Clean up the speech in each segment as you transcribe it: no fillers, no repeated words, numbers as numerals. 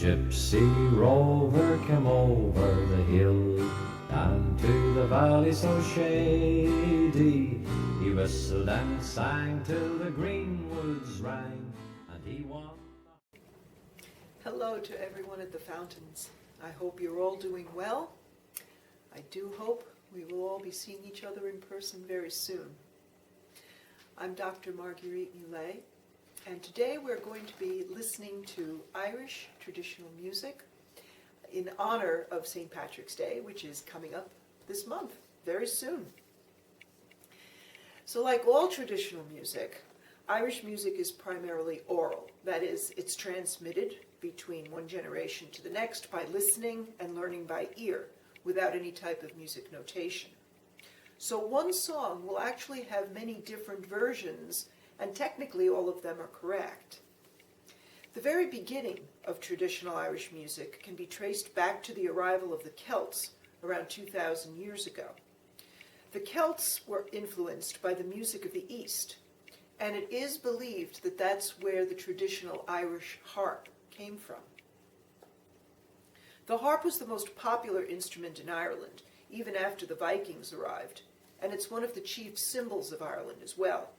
gypsy rover came over the hill, down to the valley so shady. He whistled and sang till the green woods rang, and he won. Hello to everyone at the Fountains. I hope you're all doing well. I do hope we will all be seeing each other in person very soon. I'm Dr. Marguerite Mullet, and today we're going to be listening to Irish traditional music in honor of St. Patrick's Day, which is coming up this month, very soon. So like all traditional music, Irish music is primarily oral. That is, it's transmitted between one generation to the next by listening and learning by ear, without any type of music notation. So one song will actually have many different versions, and technically all of them are correct. The very beginning of traditional Irish music can be traced back to the arrival of the Celts around 2,000 years ago. The Celts were influenced by the music of the East, and it is believed that that's where the traditional Irish harp came from. The harp was the most popular instrument in Ireland, even after the Vikings arrived, and it's one of the chief symbols of Ireland as well.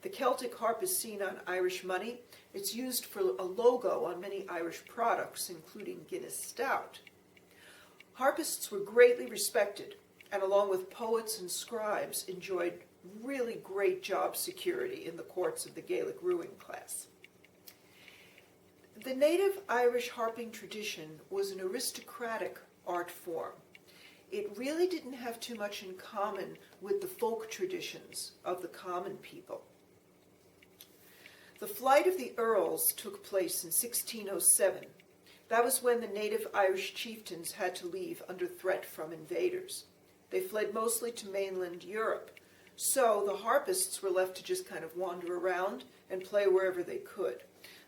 The Celtic harp is seen on Irish money. It's used for a logo on many Irish products, including Guinness Stout. Harpists were greatly respected, and along with poets and scribes, enjoyed really great job security in the courts of the Gaelic ruling class. The native Irish harping tradition was an aristocratic art form. It really didn't have too much in common with the folk traditions of the common people. The flight of the Earls took place in 1607. That was when the native Irish chieftains had to leave under threat from invaders. They fled mostly to mainland Europe, so the harpists were left to just kind of wander around and play wherever they could.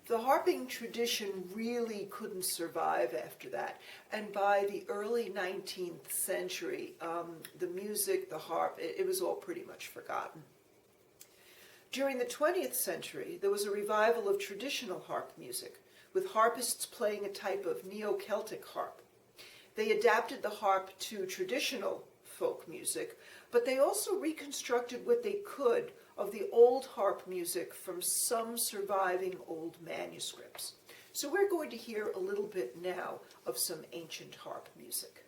The harping tradition really couldn't survive after that, and by the early 19th century, the music, the harp, it was all pretty much forgotten. During the 20th century, there was a revival of traditional harp music, with harpists playing a type of Neo-Celtic harp. They adapted the harp to traditional folk music, but they also reconstructed what they could of the old harp music from some surviving old manuscripts. So we're going to hear a little bit now of some ancient harp music.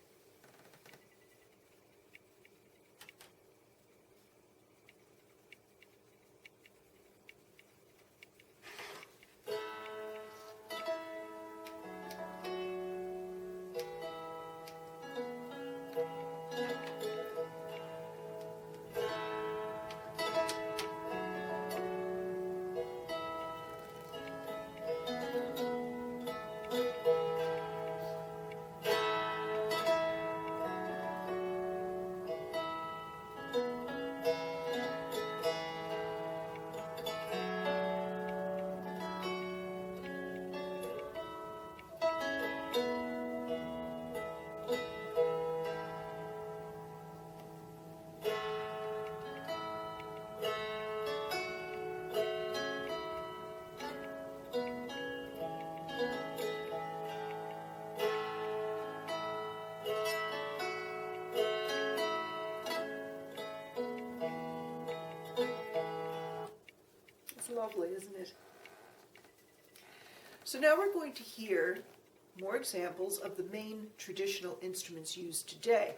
It's lovely, isn't it? So now we're going to hear more examples of the main traditional instruments used today,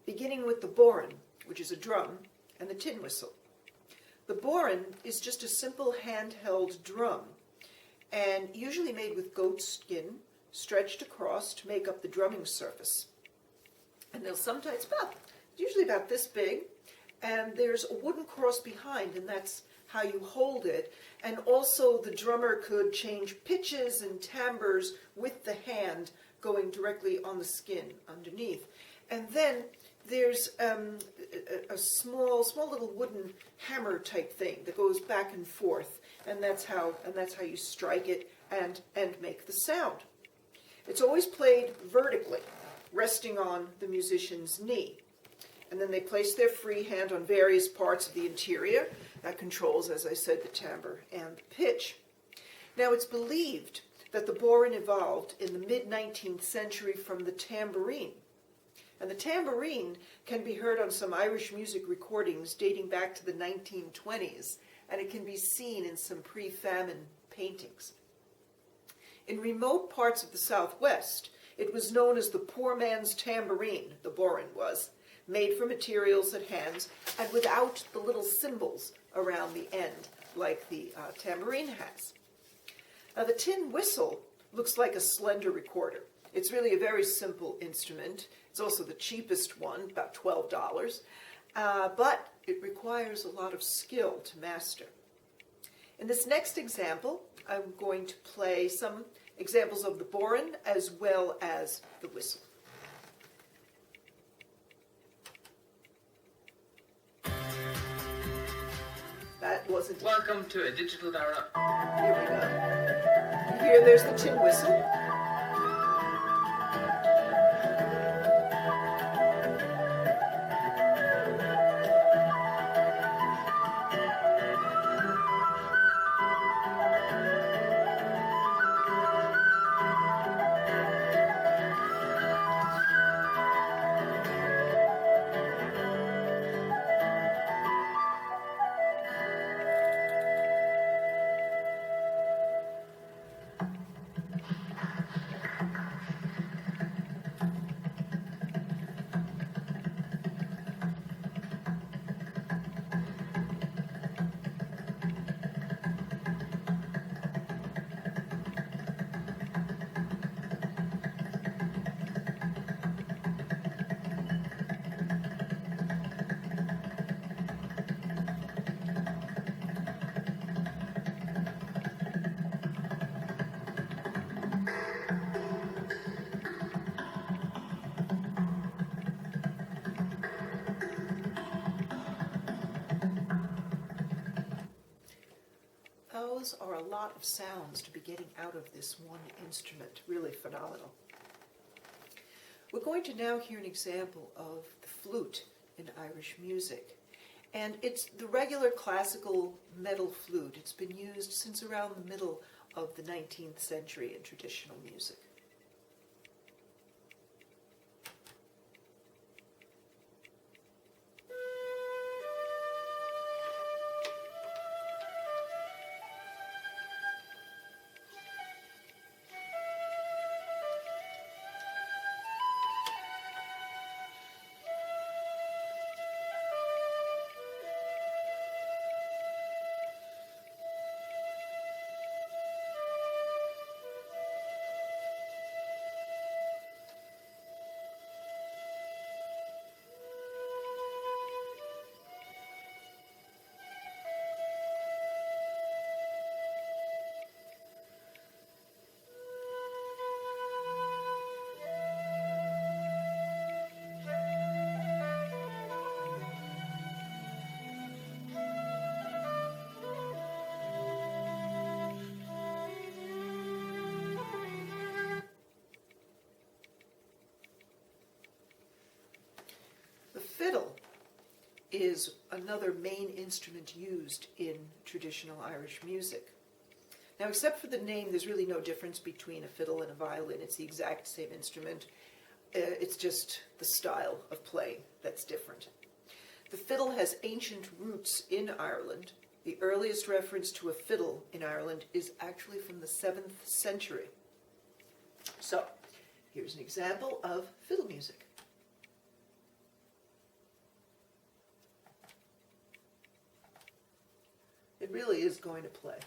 beginning with the bodhrán, which is a drum, and the tin whistle. The bodhrán is just a simple handheld drum, and usually made with goat skin, stretched across to make up the drumming surface. And they'll sometimes, usually about this big, and there's a wooden cross behind, and that's how you hold it. And also the drummer could change pitches and timbres with the hand going directly on the skin underneath. And then there's a small little wooden hammer type thing that goes back and forth, and that's how you strike it and make the sound. It's always played vertically, resting on the musician's knee. And then they place their free hand on various parts of the interior. That controls, as I said, the timbre and the pitch. Now, it's believed that the borin evolved in the mid-19th century from the tambourine. And the tambourine can be heard on some Irish music recordings dating back to the 1920s, and it can be seen in some pre-famine paintings. In remote parts of the Southwest, it was known as the poor man's tambourine, the borin was, made from materials at hands and without the little cymbals around the end like the tambourine has. Now the tin whistle looks like a slender recorder. It's really a very simple instrument. It's also the cheapest one, about $12, but it requires a lot of skill to master. In this next example, I'm going to play some examples of the borin as well as the whistle. That wasn't... Welcome to a digital era. Here we go. Here, there's the tin whistle. Those are a lot of sounds to be getting out of this one instrument. Really phenomenal. We're going to now hear an example of the flute in Irish music. And it's the regular classical metal flute. It's been used since around the middle of the 19th century in traditional music. Fiddle is another main instrument used in traditional Irish music. Now, except for the name, there's really no difference between a fiddle and a violin. It's the exact same instrument. It's just the style of playing that's different. The fiddle has ancient roots in Ireland. The earliest reference to a fiddle in Ireland is actually from the 7th century. So, here's an example of fiddle music. It really is going to play.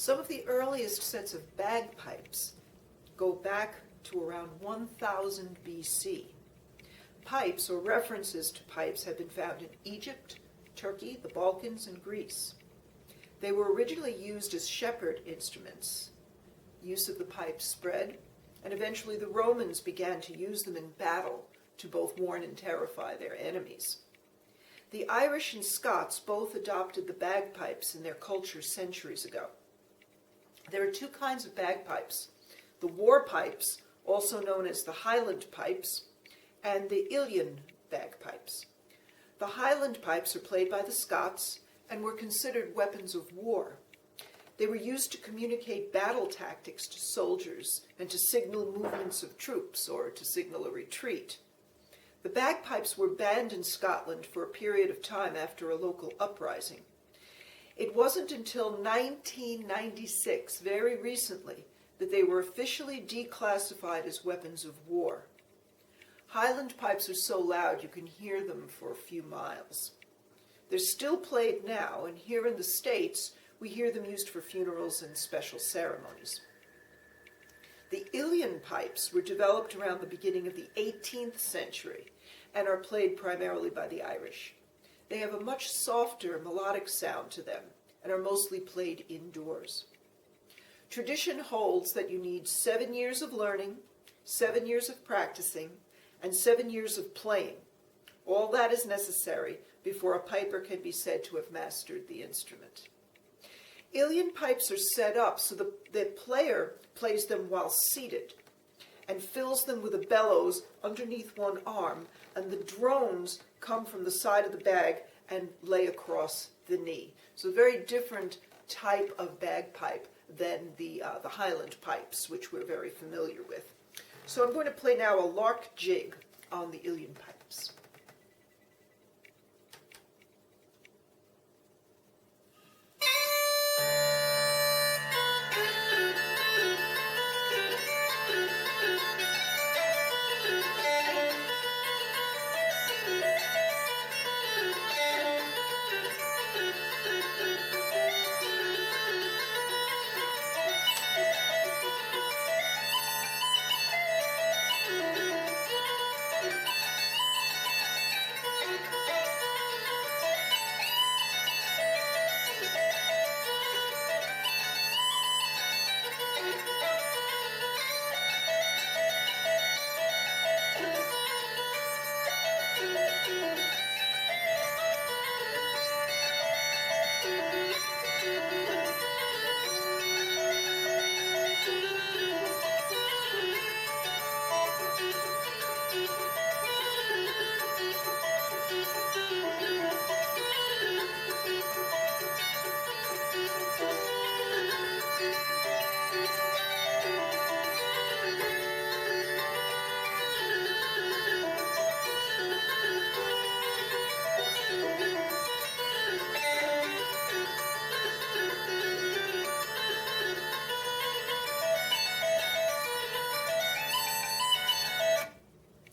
Some of the earliest sets of bagpipes go back to around 1000 BC. Pipes, or references to pipes, have been found in Egypt, Turkey, the Balkans, and Greece. They were originally used as shepherd instruments. Use of the pipe spread, and eventually the Romans began to use them in battle to both warn and terrify their enemies. The Irish and Scots both adopted the bagpipes in their culture centuries ago. There are two kinds of bagpipes: the war pipes, also known as the Highland pipes, and the Uilleann bagpipes. The Highland pipes are played by the Scots and were considered weapons of war. They were used to communicate battle tactics to soldiers and to signal movements of troops or to signal a retreat. The bagpipes were banned in Scotland for a period of time after a local uprising. It wasn't until 1996, very recently, that they were officially declassified as weapons of war. Highland pipes are so loud you can hear them for a few miles. They're still played now, and here in the States, we hear them used for funerals and special ceremonies. The Uilleann pipes were developed around the beginning of the 18th century and are played primarily by the Irish. They have a much softer melodic sound to them and are mostly played indoors. Tradition holds that you need 7 years of learning, 7 years of practicing, and 7 years of playing. All that is necessary before a piper can be said to have mastered the instrument. Uilleann pipes are set up so the player plays them while seated and fills them with a bellows underneath one arm, and the drones come from the side of the bag and lay across the knee. So a very different type of bagpipe than the Highland pipes, which we're very familiar with. So I'm going to play now a lark jig on the Uilleann pipes.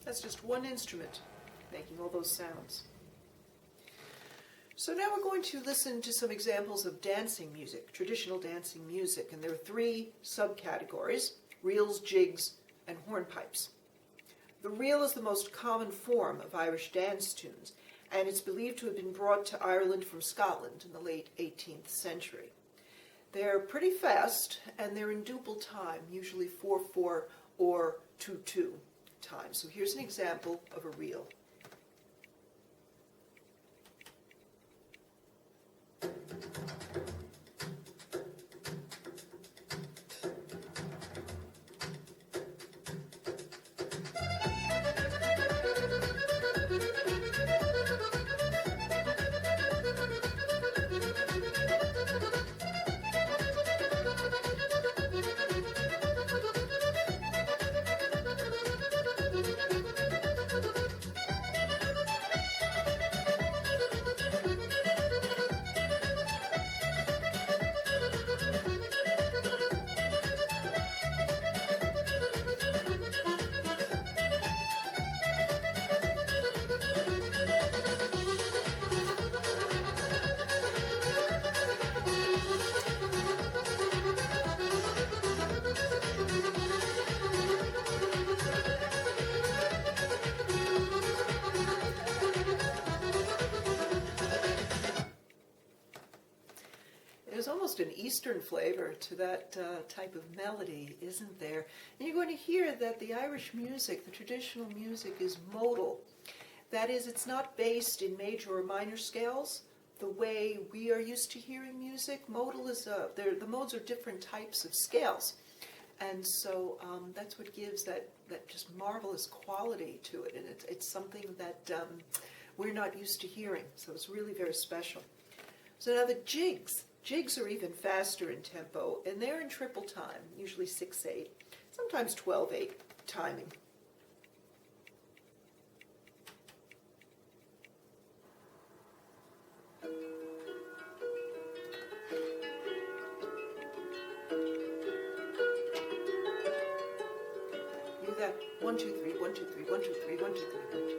That's just one instrument making all those sounds. So now we're going to listen to some examples of dancing music, traditional dancing music, and there are 3 subcategories: reels, jigs, and hornpipes. The reel is the most common form of Irish dance tunes, and it's believed to have been brought to Ireland from Scotland in the late 18th century. They're pretty fast, and they're in duple time, usually 4/4 or 2/2 time. So here's an example of a reel. there's almost an Eastern flavor to that type of melody, isn't there? And you're going to hear that the Irish music, the traditional music, is modal. That is, it's not based in major or minor scales the way we are used to hearing music. Modal is, the modes are different types of scales. And so that's what gives that just marvelous quality to it. And it's something that we're not used to hearing. So it's really very special. So now the jigs. Jigs are even faster in tempo, and they're in triple time, usually 6/8, sometimes 12/8 timing. Do that 1 2 3 1 2 3 1 2 3 1 2 3 1 2 3.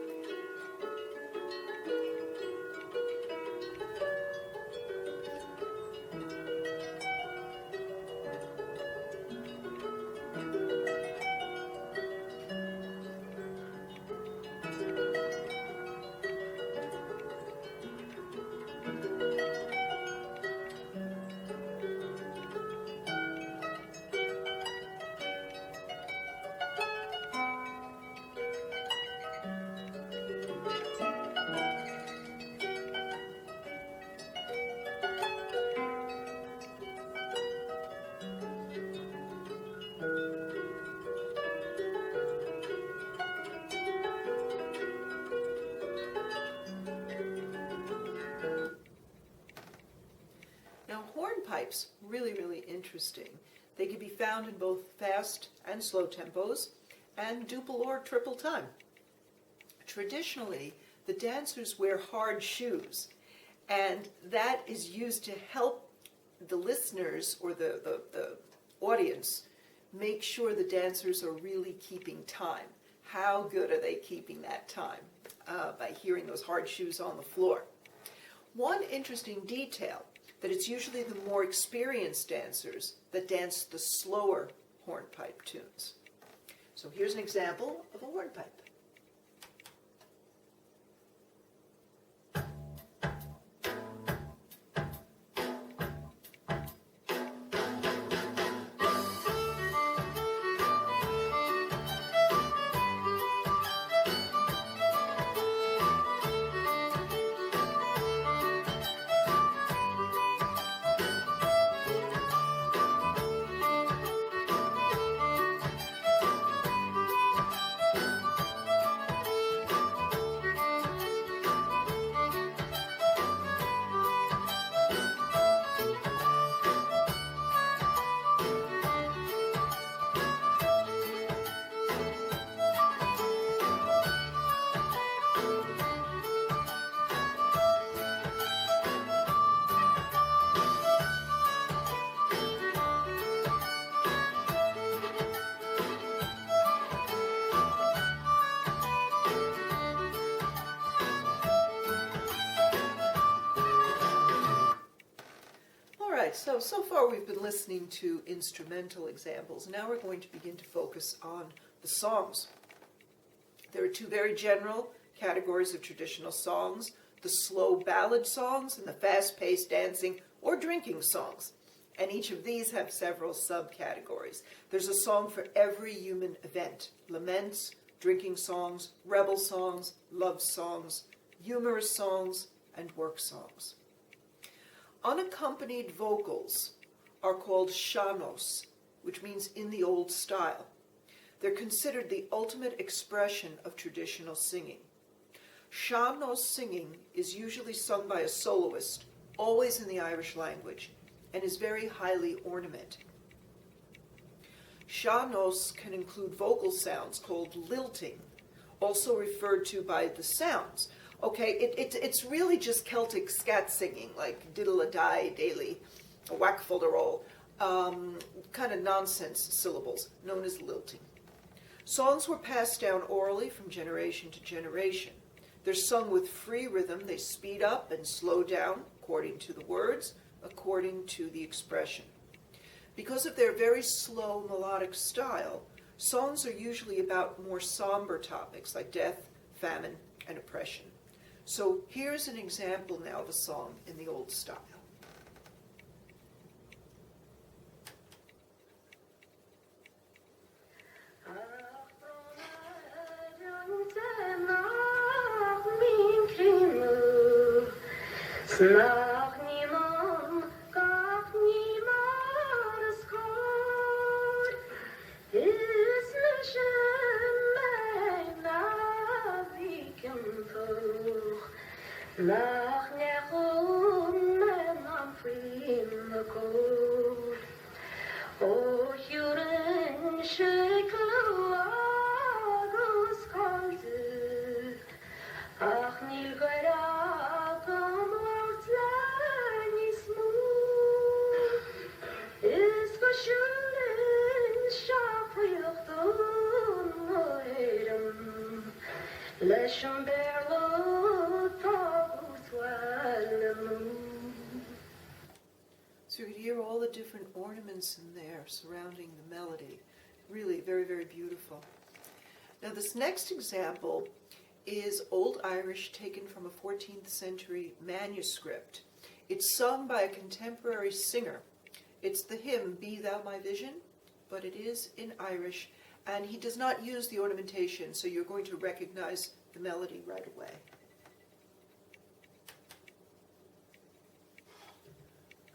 Now hornpipes, really, really interesting. They can be found in both fast and slow tempos, and duple or triple time. Traditionally, the dancers wear hard shoes, and that is used to help the listeners or the audience make sure the dancers are really keeping time. How good are they keeping that time? By hearing those hard shoes on the floor. One interesting detail, that it's usually the more experienced dancers that dance the slower hornpipe tunes. So here's an example of a hornpipe. So far we've been listening to instrumental examples. Now we're going to begin to focus on the songs. There are two very general categories of traditional songs: the slow ballad songs and the fast-paced dancing or drinking songs. And each of these have several subcategories. There's a song for every human event: laments, drinking songs, rebel songs, love songs, humorous songs, and work songs. Unaccompanied vocals are called sean-nós, which means in the old style. They're considered the ultimate expression of traditional singing. Sean-nós singing is usually sung by a soloist, always in the Irish language, and is very highly ornamented. Sean-nós can include vocal sounds called lilting, also referred to by the sounds. Okay, it's really just Celtic scat singing, like diddle-a-die, daily, a whack-ful-de-roll, kind of nonsense syllables, known as lilting. Songs were passed down orally from generation to generation. They're sung with free rhythm. They speed up and slow down according to the words, according to the expression. Because of their very slow melodic style, songs are usually about more somber topics like death, famine, and oppression. So here's an example now of a song in the old style. Nach niemand, gaf niemand is goed. Is mijn naviken vroeg. Nach nechon en am vrienden goed. O juren shekelagos kalze. Ach nil gara kamort lanis mu. Is geschulen schafrichtun moirem. Leshon berlo tagus walemu. So you can hear all the different ornaments in there surrounding the melody. Really very, very beautiful. Now this next example is Old Irish taken from a 14th century manuscript. It's sung by a contemporary singer. It's the hymn, Be Thou My Vision, but it is in Irish, and he does not use the ornamentation, so you're going to recognize the melody right away.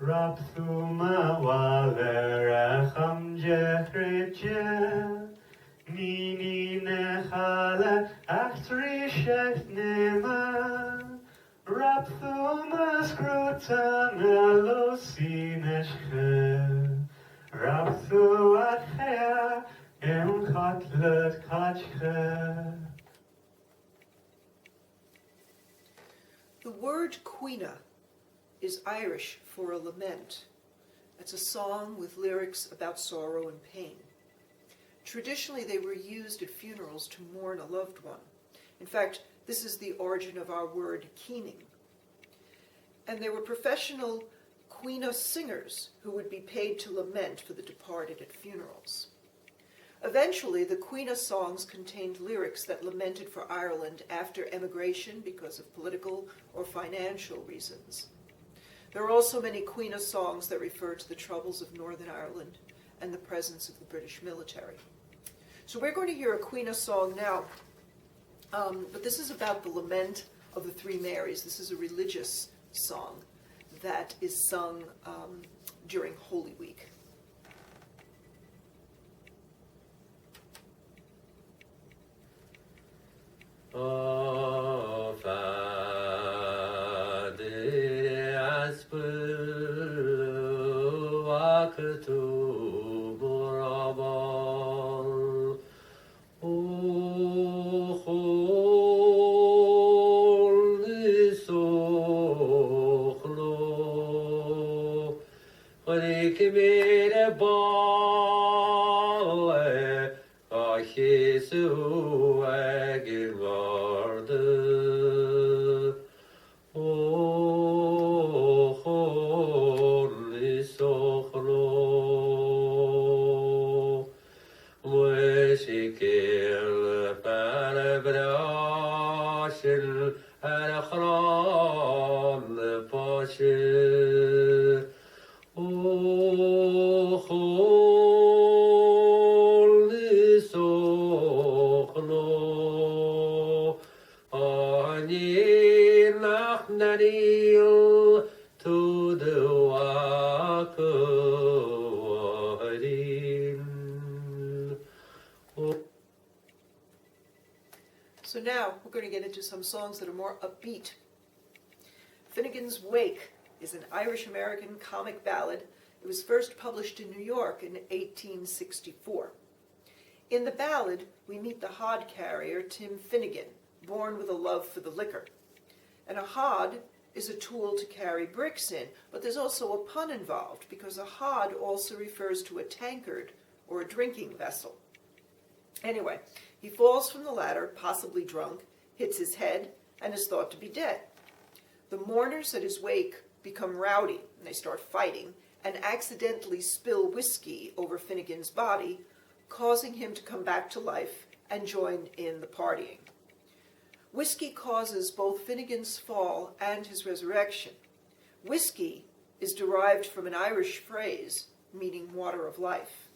Rapsuma waleracham jefreje, nini nechala achtrishek nema. Rapsuma skruta melosineshche, Rapsu atcher kotlet kachche. The word quina is Irish for a lament. It's a song with lyrics about sorrow and pain. Traditionally, they were used at funerals to mourn a loved one. In fact, this is the origin of our word keening. And there were professional quina singers who would be paid to lament for the departed at funerals. Eventually, the quina songs contained lyrics that lamented for Ireland after emigration because of political or financial reasons. There are also many quina songs that refer to the troubles of Northern Ireland and the presence of the British military. So we're going to hear a quina song now, but this is about the lament of the Three Marys. This is a religious song that is sung during Holy Week. O Father, as waktu burabal, O holy sochlo, Rikmere balle, Jesu geworden. O holy sochlo, Weshikil parabrashil arachran pashil. O holy sochlo, ani nach naril to the wakawarin. So now we're going to get into some songs that are more upbeat. Finnegan's Wake is an Irish-American comic ballad. It was first published in New York in 1864. In the ballad, we meet the hod carrier Tim Finnegan, born with a love for the liquor. And a hod is a tool to carry bricks in, but there's also a pun involved because a hod also refers to a tankard or a drinking vessel. Anyway, he falls from the ladder, possibly drunk, hits his head, and is thought to be dead. The mourners at his wake become rowdy, and they start fighting, and accidentally spill whiskey over Finnegan's body, causing him to come back to life and join in the partying. Whiskey causes both Finnegan's fall and his resurrection. Whiskey is derived from an Irish phrase meaning water of life.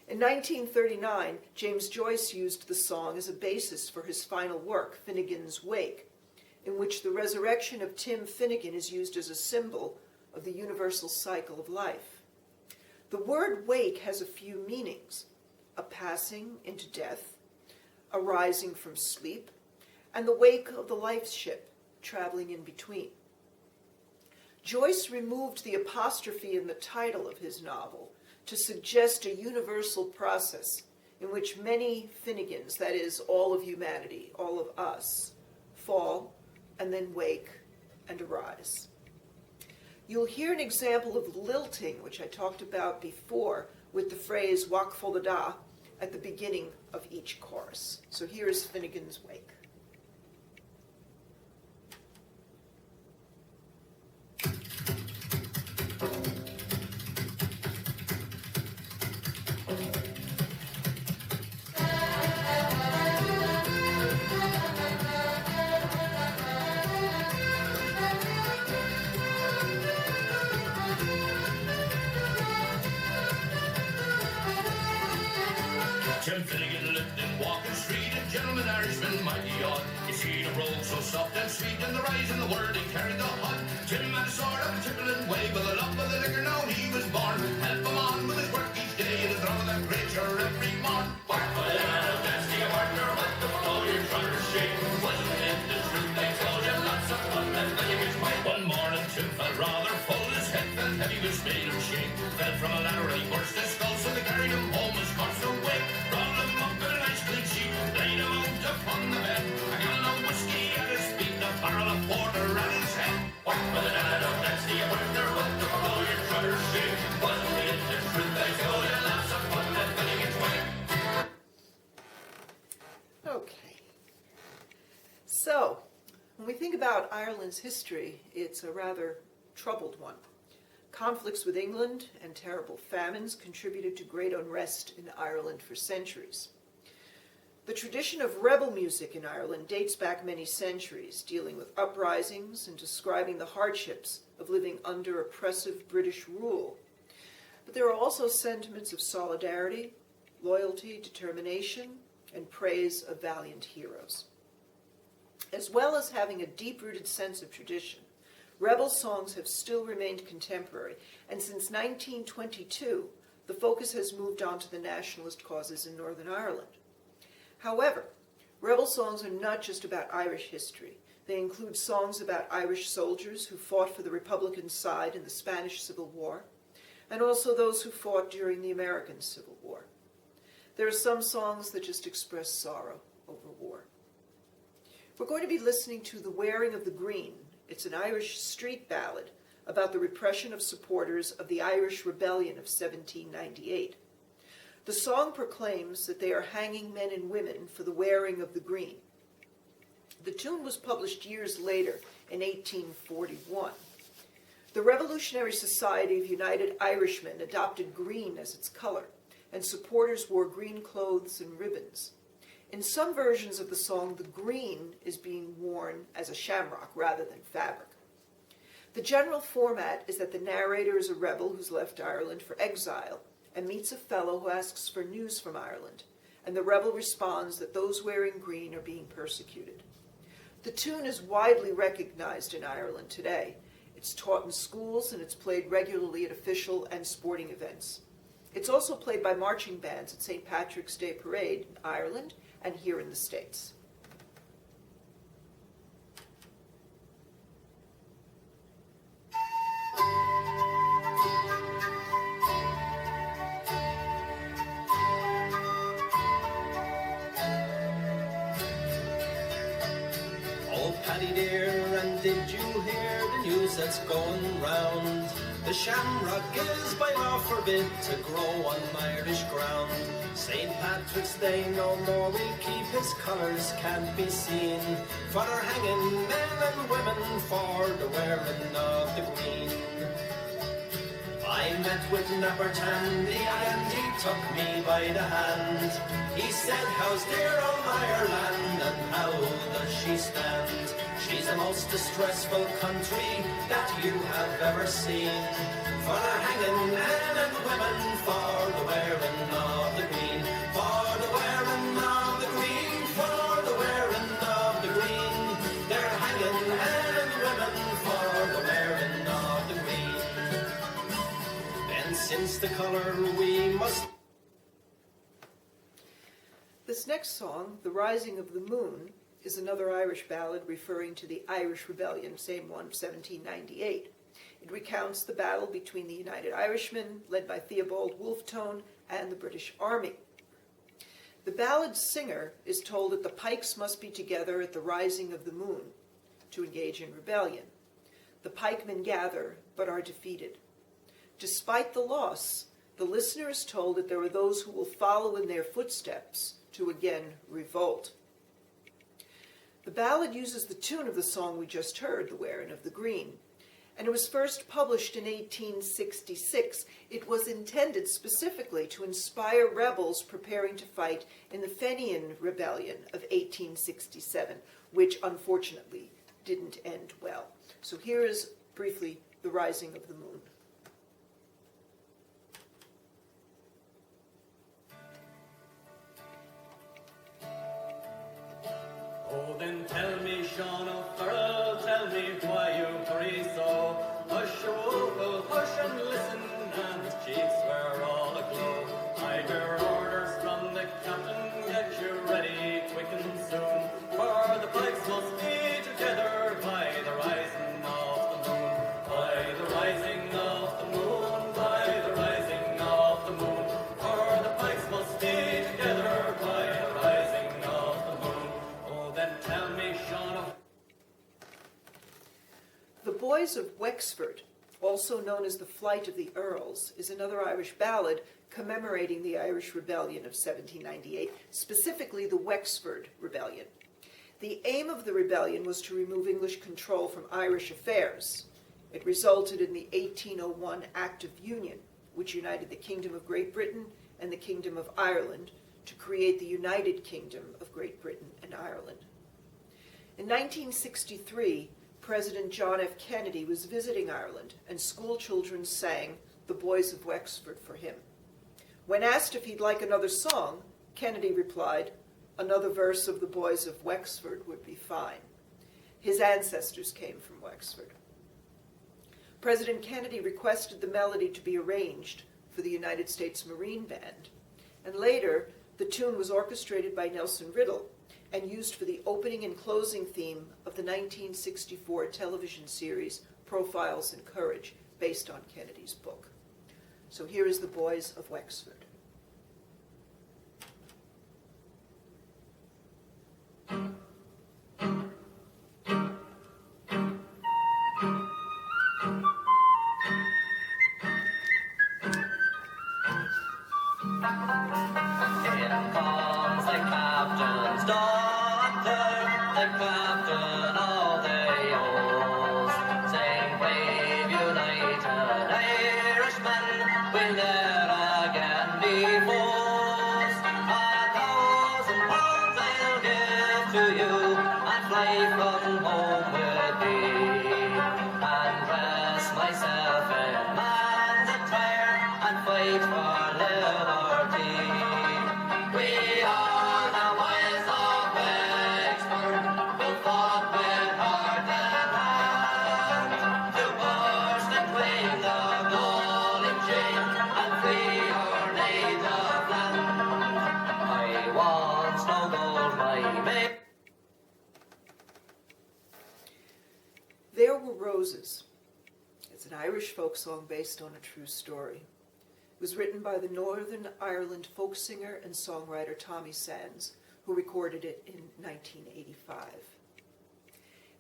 In 1939, James Joyce used the song as a basis for his final work, Finnegan's Wake, in which the resurrection of Tim Finnegan is used as a symbol of the universal cycle of life. The word wake has a few meanings: a passing into death, a rising from sleep, and the wake of the life ship traveling in between. Joyce removed the apostrophe in the title of his novel to suggest a universal process in which many Finnegans, that is, all of humanity, all of us, fall and then wake and arise. You'll hear an example of lilting, which I talked about before, with the phrase Waqful da at the beginning of each chorus. So here is Finnegan's Wake. Tim Finnegan lived in Walking Street, a gentleman Irishman, mighty odd. You see the road so soft and sweet, and the rise in the world he carried the hod. Tim had a sort of tippling way, but the love of the liquor now he was born. Help him on with his work each day, and the drum of that preacher every morn. Work for the man of dance, the partner, what the flow you're trying to shake. Wasn't it the truth they told you? Lots of fun and then his wife. One morning Tim felt rather full, his head felt heavy, was made of shake. Fell from a ladder and he burst his skull, so they carried him home as corpse away. Rolled him up in a nice clean sheet, laid him out upon the bed. A gallon of whiskey at his feet, a barrel of porter at his head. What for the dad of that's the wonder what the flow you're trying to shake. Wasn't it the truth I told you? Lots of fun and then it's way. Okay. So, when we think about Ireland's history, it's a rather troubled one. Conflicts with England and terrible famines contributed to great unrest in Ireland for centuries. The tradition of rebel music in Ireland dates back many centuries, dealing with uprisings and describing the hardships of living under oppressive British rule. But there are also sentiments of solidarity, loyalty, determination, and praise of valiant heroes. As well as having a deep-rooted sense of tradition, rebel songs have still remained contemporary, and since 1922, the focus has moved on to the nationalist causes in Northern Ireland. However, rebel songs are not just about Irish history. They include songs about Irish soldiers who fought for the Republican side in the Spanish Civil War, and also those who fought during the American Civil War. There are some songs that just express sorrow over war. We're going to be listening to The Wearing of the Green. It's an Irish street ballad about the repression of supporters of the Irish Rebellion of 1798. The song proclaims that they are hanging men and women for the wearing of the green. The tune was published years later in 1841. The Revolutionary Society of United Irishmen adopted green as its color, and supporters wore green clothes and ribbons. In some versions of the song, the green is being worn as a shamrock rather than fabric. The general format is that the narrator is a rebel who's left Ireland for exile and meets a fellow who asks for news from Ireland, and the rebel responds that those wearing green are being persecuted. The tune is widely recognized in Ireland today. It's taught in schools and it's played regularly at official and sporting events. It's also played by marching bands at St. Patrick's Day Parade in Ireland and here in the States. Oh, Paddy dear, and did you hear the news that's going round? The shamrock is by law forbid to grow on Irish ground. St. Patrick's Day no more we keep, his colours can't be seen. For they're hanging men and women for the wearing of the green. I met with Nappertandy and he took me by the hand. He said, how's dear old Ireland and how does she stand? She's the most distressful country that you have ever seen. For they're hanging men and women for the wearing of the green. For the wearing of the green, for the wearing of the green. They're hanging since the colour we must. This next song, The Rising of the Moon, is another Irish ballad referring to the Irish Rebellion, same one, 1798. It recounts the battle between the United Irishmen, led by Theobald Wolfetone, and the British Army. The ballad's singer is told that the pikes must be together at the rising of the moon to engage in rebellion. The pikemen gather, but are defeated. Despite the loss, the listener is told that there are those who will follow in their footsteps to again revolt. The ballad uses the tune of the song we just heard, The Wearing of the Green, and it was first published in 1866. It was intended specifically to inspire rebels preparing to fight in the Fenian Rebellion of 1867, which unfortunately didn't end well. So here is briefly The Rising of the Moon. Oh, then tell me, Sean O'Farrell, tell me why you hurry so. Hush, oh, hush and listen, and his cheeks were all aglow. I bear orders from the captain, get you ready quick and soon, for the pikes must be together by the rising of the moon. By the rising of the moon, by the rising of the moon, for the pikes must be together by the rising of the moon. Oh, then tell me, Sean of... The Boys of Wexford, also known as The Flight of the Earls, is another Irish ballad commemorating the Irish Rebellion of 1798, specifically the Wexford Rebellion. The aim of the rebellion was to remove English control from Irish affairs. It resulted in the 1801 Act of Union, which united the Kingdom of Great Britain and the Kingdom of Ireland to create the United Kingdom of Great Britain and Ireland. In 1963, President John F. Kennedy was visiting Ireland, and school children sang The Boys of Wexford for him. When asked if he'd like another song, Kennedy replied, "Another verse of The Boys of Wexford would be fine." His ancestors came from Wexford. President Kennedy requested the melody to be arranged for the United States Marine Band, and later the tune was orchestrated by Nelson Riddle and used for the opening and closing theme of the 1964 television series Profiles in Courage, based on Kennedy's book. So here is The Boys of Wexford. Here comes the captain's daughter, the captain of the oars, saying, "Brave United Irishmen, we'll never again be foes. £1,000 I'll give to you, and fly from home with me, and dress myself in man's attire, and fight for liberty. We are the boys of Wexford, who fought with heart and hand, to burst and claim the golden chain, and free our native land. I want no gold, my mate." There Were Roses. It's an Irish folk song based on a true story. It was written by the Northern Ireland folk singer and songwriter Tommy Sands, who recorded it in 1985.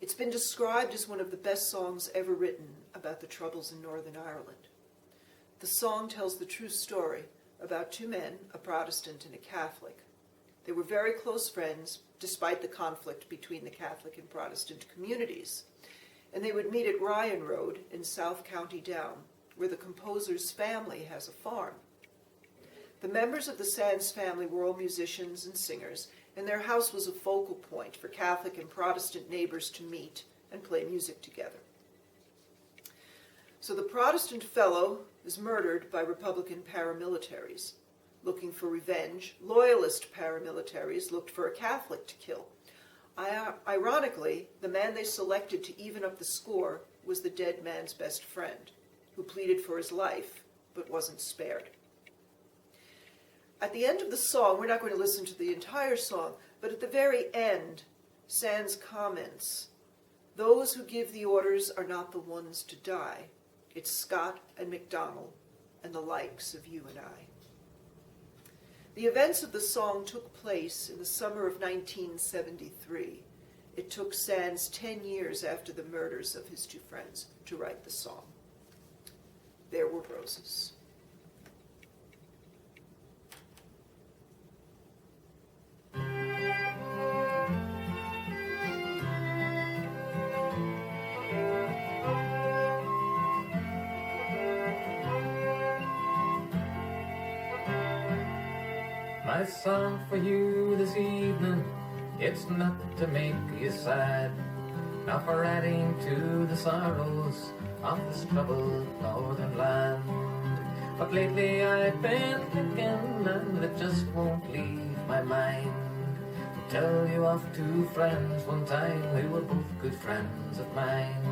It's been described as one of the best songs ever written about the Troubles in Northern Ireland. The song tells the true story about two men, a Protestant and a Catholic. They were very close friends, despite the conflict between the Catholic and Protestant communities. And they would meet at Ryan Road in South County Down, where the composer's family has a farm. The members of the Sands family were all musicians and singers, and their house was a focal point for Catholic and Protestant neighbors to meet and play music together. So the Protestant fellow is murdered by Republican paramilitaries. Looking for revenge, Loyalist paramilitaries looked for a Catholic to kill. Ironically, the man they selected to even up the score was the dead man's best friend, who pleaded for his life but wasn't spared. At the end of the song, we're not going to listen to the entire song, but at the very end, Sands comments, "Those who give the orders are not the ones to die. It's Scott and MacDonald and the likes of you and I." The events of the song took place in the summer of 1973. It took Sands 10 years after the murders of his two friends to write the song. There Were Roses. My song for you this evening, it's not to make you sad, not for adding to the sorrows of this troubled northern land. But lately I've been thinking, and it just won't leave my mind, to tell you of two friends one time who were both good friends of mine.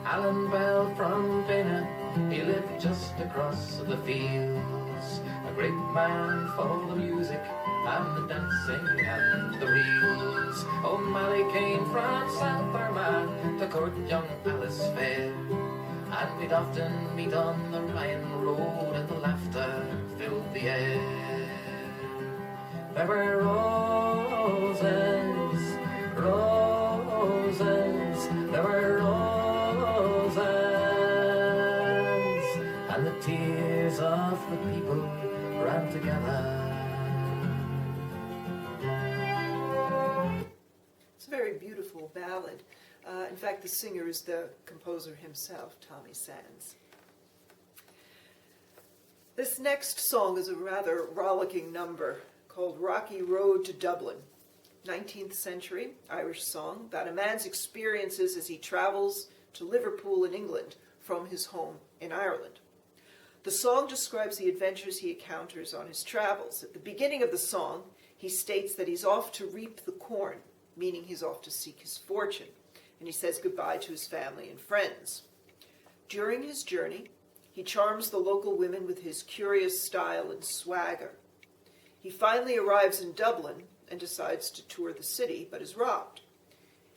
Alan Bell from Dana, he lived just across the fields, a great man for the music and the dancing and the reels. O'Malley came from South Armagh to court young Alice Fair, and we'd often meet on the Ryan Road, and the laughter filled the air. There were roses, roses, there were roses, and the tears of the people ran together. It's a very beautiful ballad. In fact, the singer is the composer himself, Tommy Sands. This next song is a rather rollicking number called Rocky Road to Dublin, 19th century Irish song about a man's experiences as he travels to Liverpool in England from his home in Ireland. The song describes the adventures he encounters on his travels. At the beginning of the song, he states that he's off to reap the corn, meaning he's off to seek his fortune, and he says goodbye to his family and friends. During his journey, he charms the local women with his curious style and swagger. He finally arrives in Dublin and decides to tour the city, but is robbed.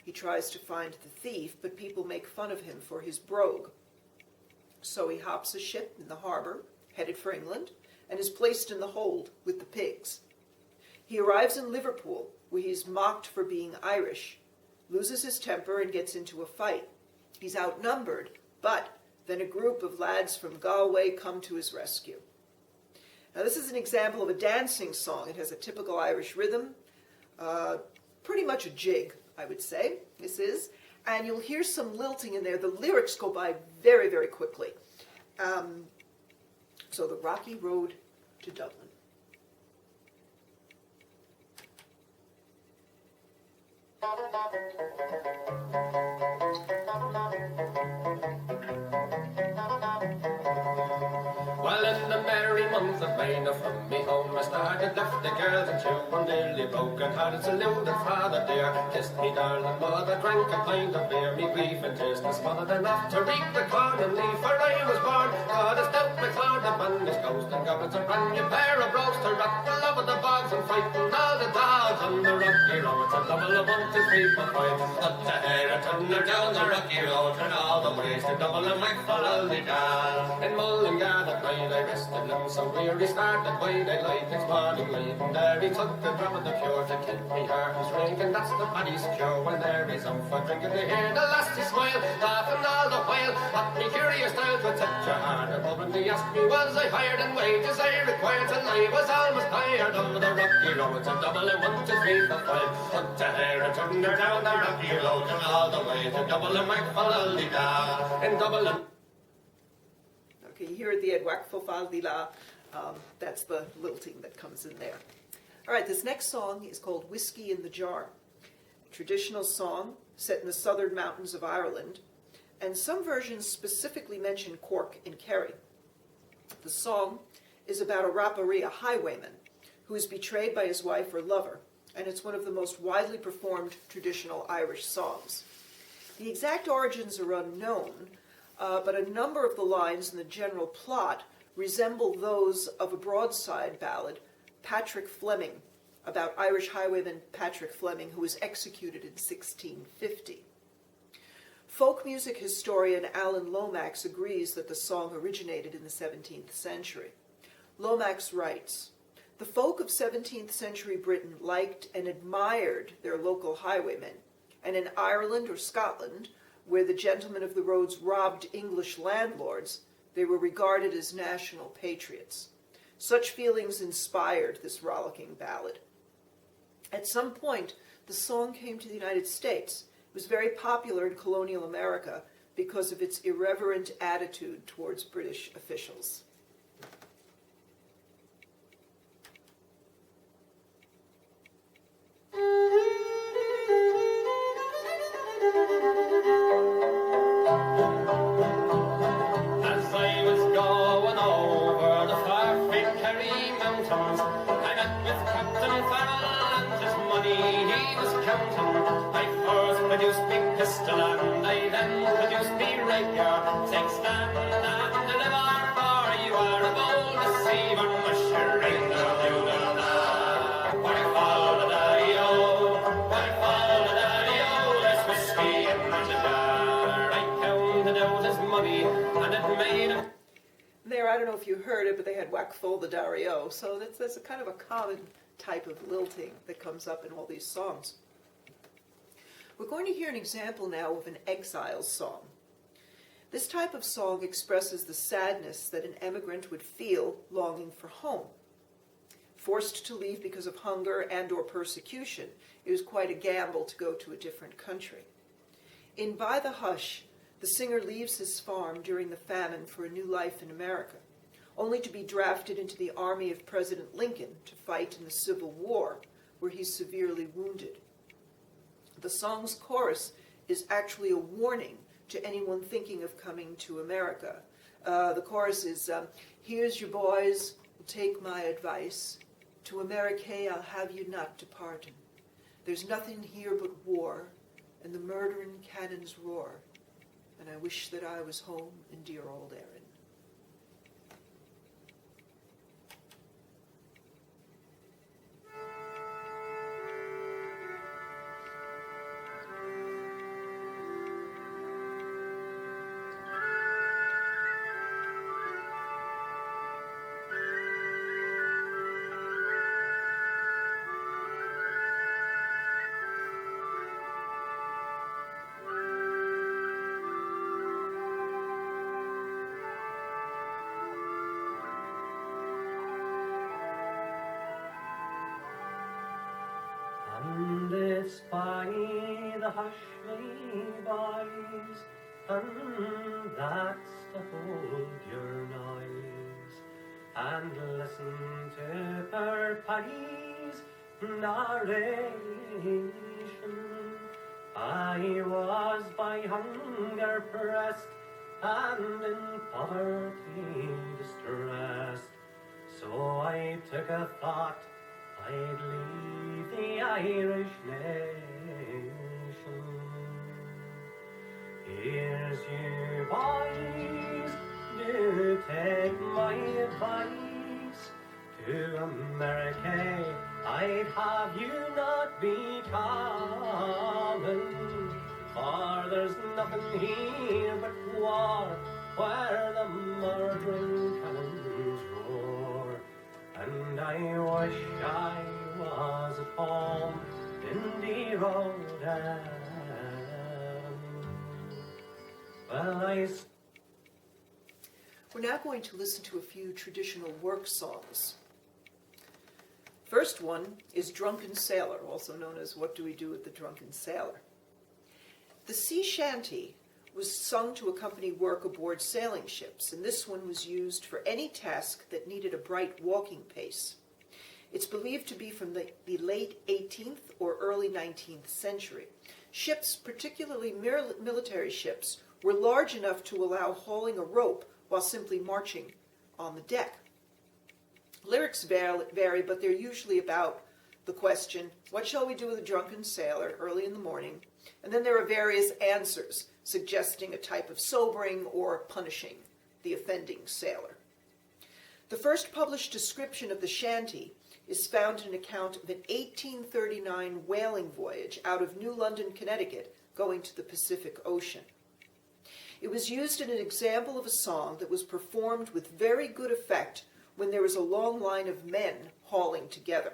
He tries to find the thief, but people make fun of him for his brogue. So he hops a ship in the harbor, headed for England, and is placed in the hold with the pigs. He arrives in Liverpool, where he is mocked for being Irish, loses his temper and gets into a fight. He's outnumbered, but then a group of lads from Galway come to his rescue. Now this is an example of a dancing song. It has a typical Irish rhythm, pretty much a jig, I would say, this is. And you'll hear some lilting in there. The lyrics go by very, very quickly. So the Rocky Road to Dublin. Well, in the merry month of May, now from me home I started, left the girls and two, one nearly broken hearted, saluted father dear, kissed me darling mother, drank a pint of beer, me grief and tears was smothered enough to reap the corn and leave, for I was born, God a stout MacLeod, a bandaged ghost and goblins, a brand new pair of brogues to rock the love of the bogs and fighting all the dogs on the rocky road, it's a double of 1, 2, 3, 4, 5, up to here, a turner down the rocky road, and all the ways to double and make for all the dal, in Mullingar that night I rested and so weary started by daylight next morning late, and there he took a dram of the pure to keep me heart was drink, and that's the paddy's cure. When there is up for drinking they hear the lassie smile, laughing all the while at me curious tales with such a heart above, and they asked me was I hired in wages I required, and I was almost tired of the rocky road, it's a double and 1, 2, 3, 4, 5, up to here and turn her down the rocky road, and all the way to Dublin and Macfalaldida in Dublin. Okay, you hear at the end, Wackfofaldila, that's the lilting that comes in there. All right, this next song is called Whiskey in the Jar, a traditional song set in the southern mountains of Ireland, and some versions specifically mention Cork and Kerry. The song is about a rapparee, a highwayman, who is betrayed by his wife or lover, and it's one of the most widely performed traditional Irish songs. The exact origins are unknown, but a number of the lines in the general plot resemble those of a broadside ballad, Patrick Fleming, about Irish highwayman Patrick Fleming, who was executed in 1650. Folk music historian Alan Lomax agrees that the song originated in the 17th century. Lomax writes, "The folk of 17th century Britain liked and admired their local highwaymen, and in Ireland or Scotland, where the gentlemen of the roads robbed English landlords, they were regarded as national patriots. Such feelings inspired this rollicking ballad." At some point, the song came to the United States. It was very popular in colonial America because of its irreverent attitude towards British officials. As I was going over the far famed Kerry mountains, I met with Captain Farrell and his money he was counting. I first produced me pistol and I then produced me rapier. Take stand and deliver, for you are a bold deceiver, mushering the doodle-da. Why fall the daddy-o, why fall the daddy-o, there's whiskey in the jar. I counted out his money and it made him. There, I don't know if you heard it, but they had Whack Full the Dario, so that's a kind of a common type of lilting that comes up in all these songs. We're going to hear an example now of an exile's song. This type of song expresses the sadness that an emigrant would feel longing for home. Forced to leave because of hunger and or persecution, it was quite a gamble to go to a different country. In By the Hush, the singer leaves his farm during the famine for a new life in America, only to be drafted into the army of President Lincoln to fight in the Civil War, where he's severely wounded. The song's chorus is actually a warning to anyone thinking of coming to America. The chorus is, "Here's your boys, take my advice. To America I'll have you not departin'. There's nothing here but war, and the murderin' cannons roar. And I wish that I was home in dear old Erin." And it's by the Hushley boys, and that's to hold your noise, and listen to her Paddy's narration. I was by hunger pressed, and in poverty distressed, so I took a thought I'd leave the Irish nation. Here's you boys, do take my advice. To America I'd have you not be coming, for there's nothing here but war, where the murdering cannons roar. And I wish I was at home in dear old Erin. Well, We're now going to listen to a few traditional work songs. First one is Drunken Sailor, also known as What Do We Do with the Drunken Sailor? The sea shanty was sung to accompany work aboard sailing ships, and this one was used for any task that needed a bright walking pace. It's believed to be from the late 18th or early 19th century. Ships, particularly military ships, were large enough to allow hauling a rope while simply marching on the deck. Lyrics vary, but they're usually about the question, what shall we do with a drunken sailor early in the morning? And then there are various answers suggesting a type of sobering or punishing the offending sailor. The first published description of the shanty is found in an account of an 1839 whaling voyage out of New London, Connecticut, going to the Pacific Ocean. It was used in an example of a song that was performed with very good effect when there was a long line of men hauling together.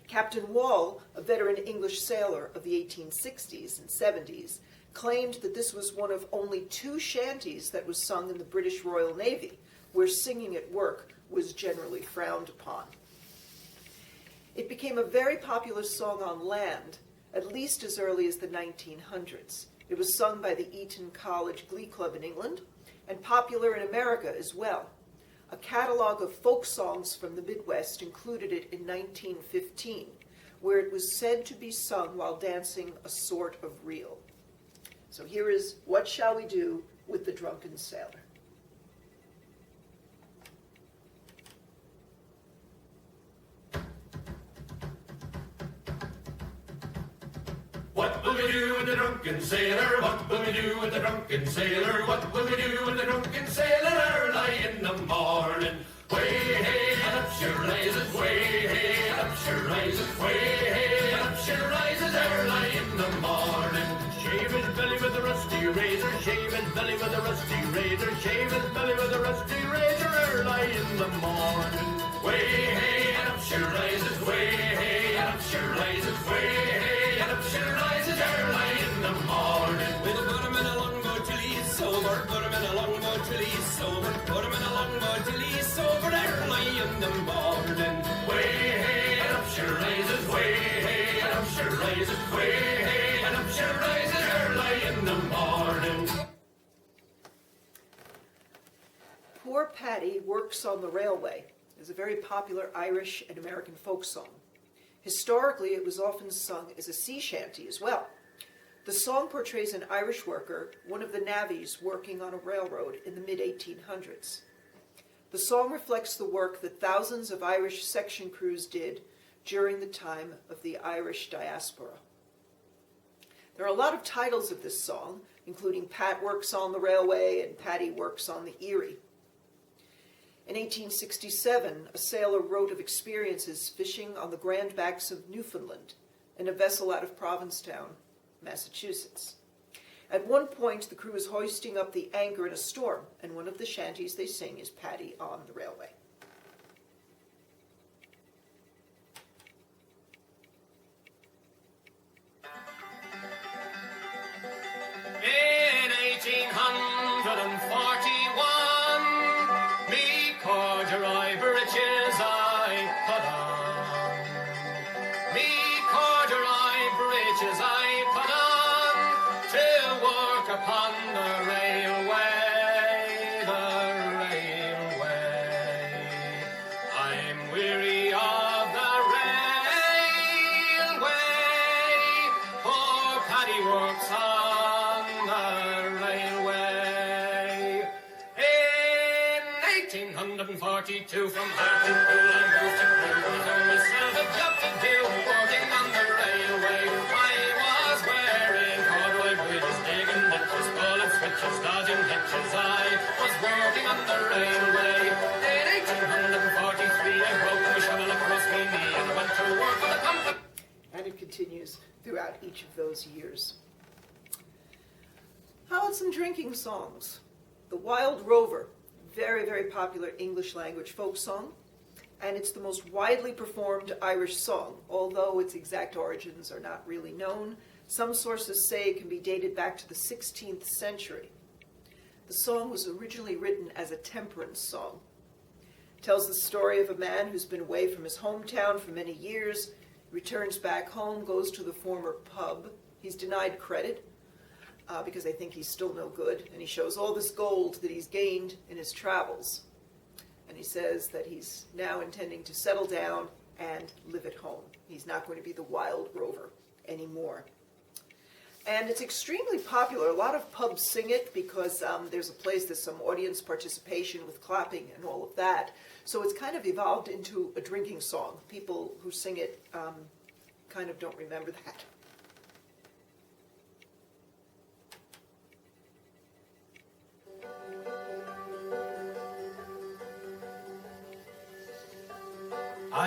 Captain Wall, a veteran English sailor of the 1860s and 70s, claimed that this was one of only 2 shanties that was sung in the British Royal Navy, where singing at work was generally frowned upon. It became a very popular song on land, at least as early as the 1900s. It was sung by the Eton College Glee Club in England, and popular in America as well. A catalog of folk songs from the Midwest included it in 1915, where it was said to be sung while dancing a sort of reel. So here is What Shall We Do with the Drunken Sailor? What will we do with the drunken sailor? What will we do with the drunken sailor? What will we do with the drunken sailor early in the morning? Way hey, and up she rises, way hey, and up she rises, way hey, and up she rises early in the morning. Shave his belly with a rusty razor, shave his belly with a rusty razor, shave his belly with a rusty razor early in the morning. Way hey, and up she rises, way hey, and up she rises, way hey, and up she rises early in the morning. We'll put him in a longboat till he's sober, put him in a longboat till he's sober, put him in a longboat till he's sober early in the morning. Way hey, and up she rises, way hey, and up she rises, way hey, and up she rises early in the morning. Poor Paddy Works on the Railway is a very popular Irish and American folk song. Historically, it was often sung as a sea shanty as well. The song portrays an Irish worker, one of the navvies working on a railroad in the mid-1800s. The song reflects the work that thousands of Irish section crews did during the time of the Irish diaspora. There are a lot of titles of this song, including Pat Works on the Railway and Paddy Works on the Erie. In 1867, a sailor wrote of experiences fishing on the Grand Banks of Newfoundland in a vessel out of Provincetown, Massachusetts. At one point, the crew is hoisting up the anchor in a storm, and one of the shanties they sing is Paddy on the Railway. In 1841, me corduroy breeches I put on. Me corduroy breeches I put on to work upon the railway, the railway. I'm weary of the railway. Poor Paddy works on the railway. In 1842, from Hartlepool I moved to Crewe, I found myself a job to do, working on the railway. I was wearing corduroy breeches, digging ditches, pulling switches, dodging hitches. I was working on the railway. In 1843, I broke my shovel across my knee and went to work for the company. And it continues throughout each of those years. How about some drinking songs? The Wild Rover, very, very popular English language folk song, and it's the most widely performed Irish song, although its exact origins are not really known. Some sources say it can be dated back to the 16th century. The song was originally written as a temperance song. It tells the story of a man who's been away from his hometown for many years, returns back home, goes to the former pub. He's denied credit because they think he's still no good, and he shows all this gold that he's gained in his travels. And he says that he's now intending to settle down and live at home. He's not going to be the wild rover anymore. And it's extremely popular. A lot of pubs sing it because there's some audience participation with clapping and all of that. So it's kind of evolved into a drinking song. People who sing it kind of don't remember that.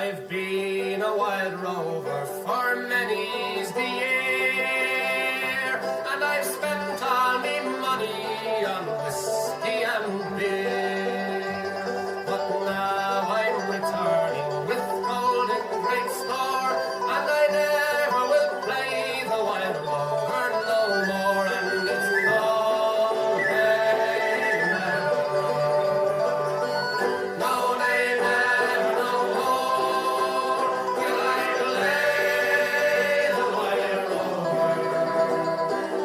I've been a wild rover for many's the year, and I've spent all me money on whiskey and beer. But now I'm returning with gold in great store, and I never will play the wild rover no more, and it's no they never, no they never no more will I play the wild rover,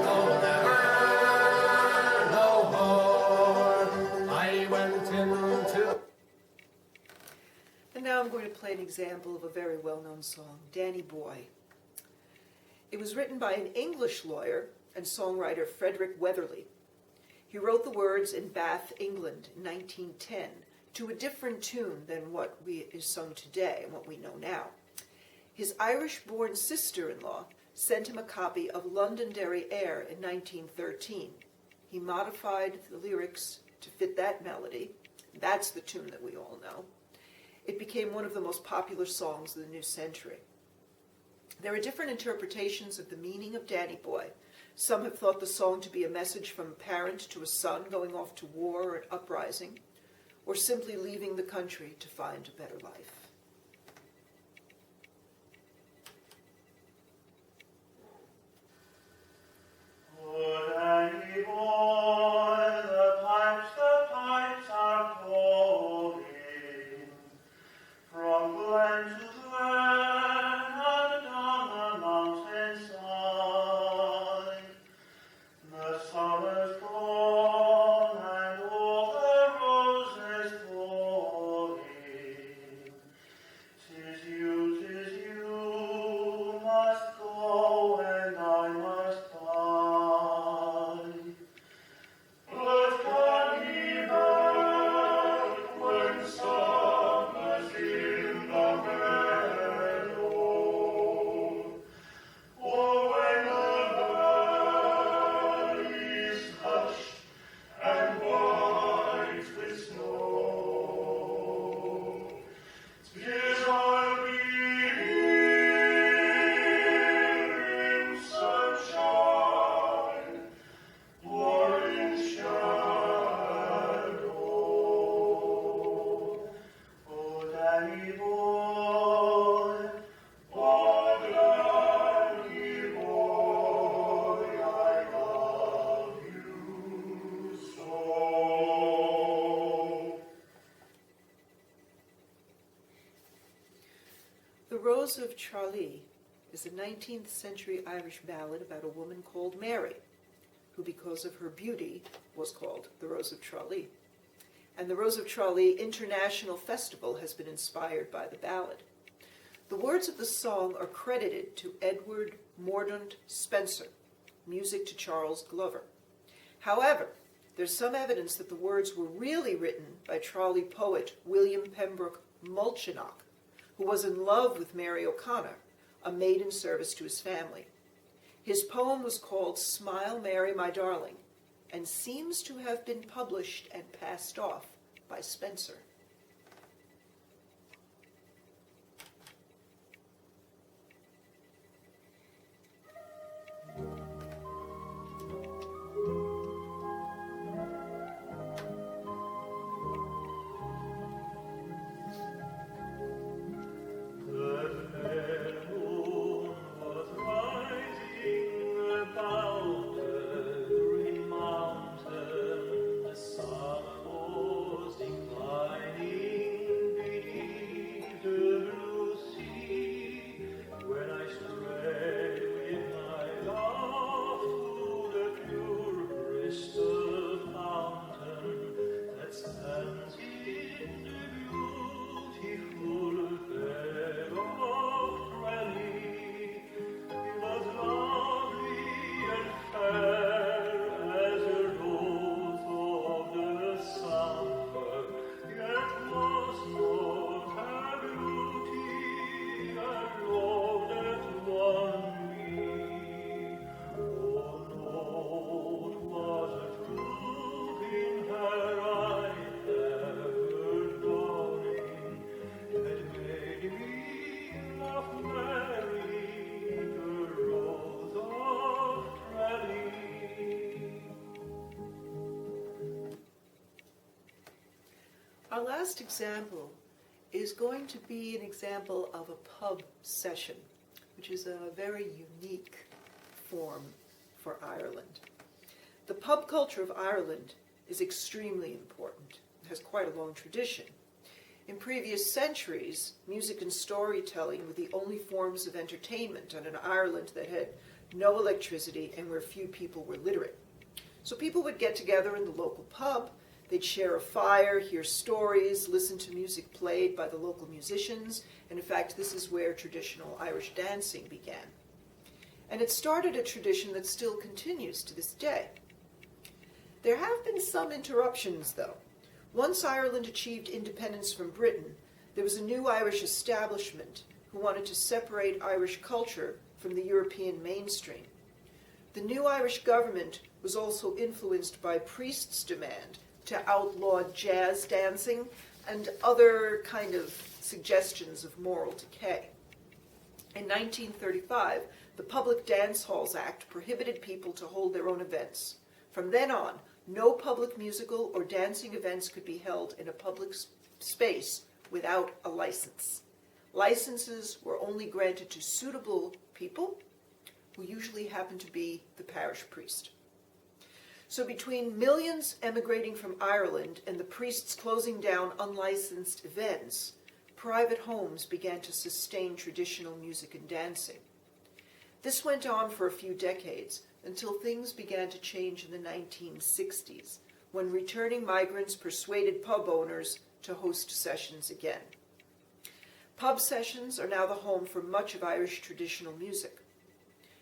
no never no more. I went into And now I'm going to play an example of a very well-known song, Danny Boy. It was written by an English lawyer and songwriter, Frederick Weatherly. He wrote the words in Bath, England, in 1910, to a different tune than what is sung today and what we know now. His Irish-born sister-in-law sent him a copy of Londonderry Air in 1913. He modified the lyrics to fit that melody. That's the tune that we all know. It became one of the most popular songs of the new century. There are different interpretations of the meaning of Danny Boy. Some have thought the song to be a message from a parent to a son going off to war or an uprising, or simply leaving the country to find a better life. Oh, Danny boy, the pipes are calling from glen to glen and down the mountainside. The summer's gone and all the roses falling. 'Tis you must go and I must bide. But come ye back when summer's in the meadow, or when the valley's hushed and white with snow. 'Tis I'll be here in sunshine or in shadow. Oh, Danny boy, I love you so. The Rose of Tralee is a 19th century Irish ballad about a woman called Mary, who because of her beauty was called the Rose of Tralee. And the Rose of Tralee International Festival has been inspired by the ballad. The words of the song are credited to Edward Mordaunt Spencer, music to Charles Glover. However, there's some evidence that the words were really written by Tralee poet William Pembroke Mulchinock, who was in love with Mary O'Connor, a maid in service to his family. His poem was called Smile, Mary, My Darling, and seems to have been published and passed off by Spencer. The fair moon was rising above the green mountain. The sun was declining. Our last example is going to be an example of a pub session, which is a very unique form for Ireland. The pub culture of Ireland is extremely important. It has quite a long tradition. In previous centuries, music and storytelling were the only forms of entertainment in an Ireland that had no electricity and where few people were literate. So people would get together in the local pub, they'd share a fire, hear stories, listen to music played by the local musicians, and in fact this is where traditional Irish dancing began. And it started a tradition that still continues to this day. There have been some interruptions though. Once Ireland achieved independence from Britain, there was a new Irish establishment who wanted to separate Irish culture from the European mainstream. The new Irish government was also influenced by priests' demand to outlaw jazz dancing and other kind of suggestions of moral decay. In 1935, the Public Dance Halls Act prohibited people to hold their own events. From then on, no public musical or dancing events could be held in a public space without a license. Licenses were only granted to suitable people, who usually happened to be the parish priest. So between millions emigrating from Ireland and the priests closing down unlicensed events, private homes began to sustain traditional music and dancing. This went on for a few decades until things began to change in the 1960s, when returning migrants persuaded pub owners to host sessions again. Pub sessions are now the home for much of Irish traditional music.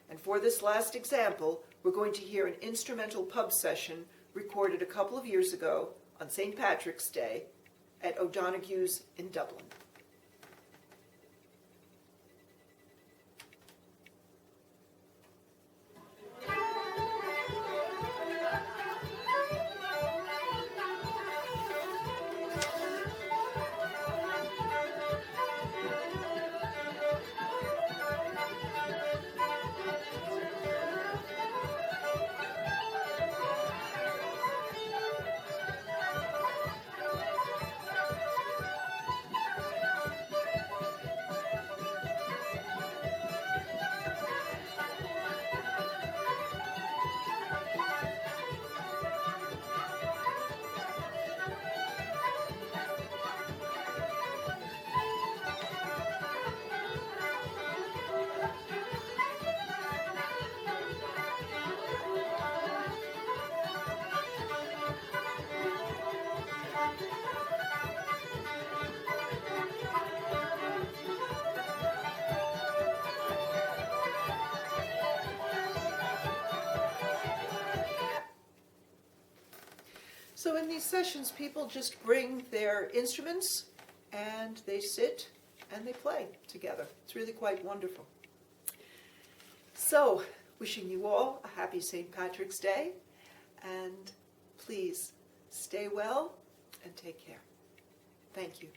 And for this last example, we're going to hear an instrumental pub session recorded a couple of years ago on St. Patrick's Day at O'Donoghue's in Dublin. So in these sessions, people just bring their instruments and they sit and they play together. It's really quite wonderful. So, wishing you all a happy St. Patrick's Day, and please stay well and take care. Thank you.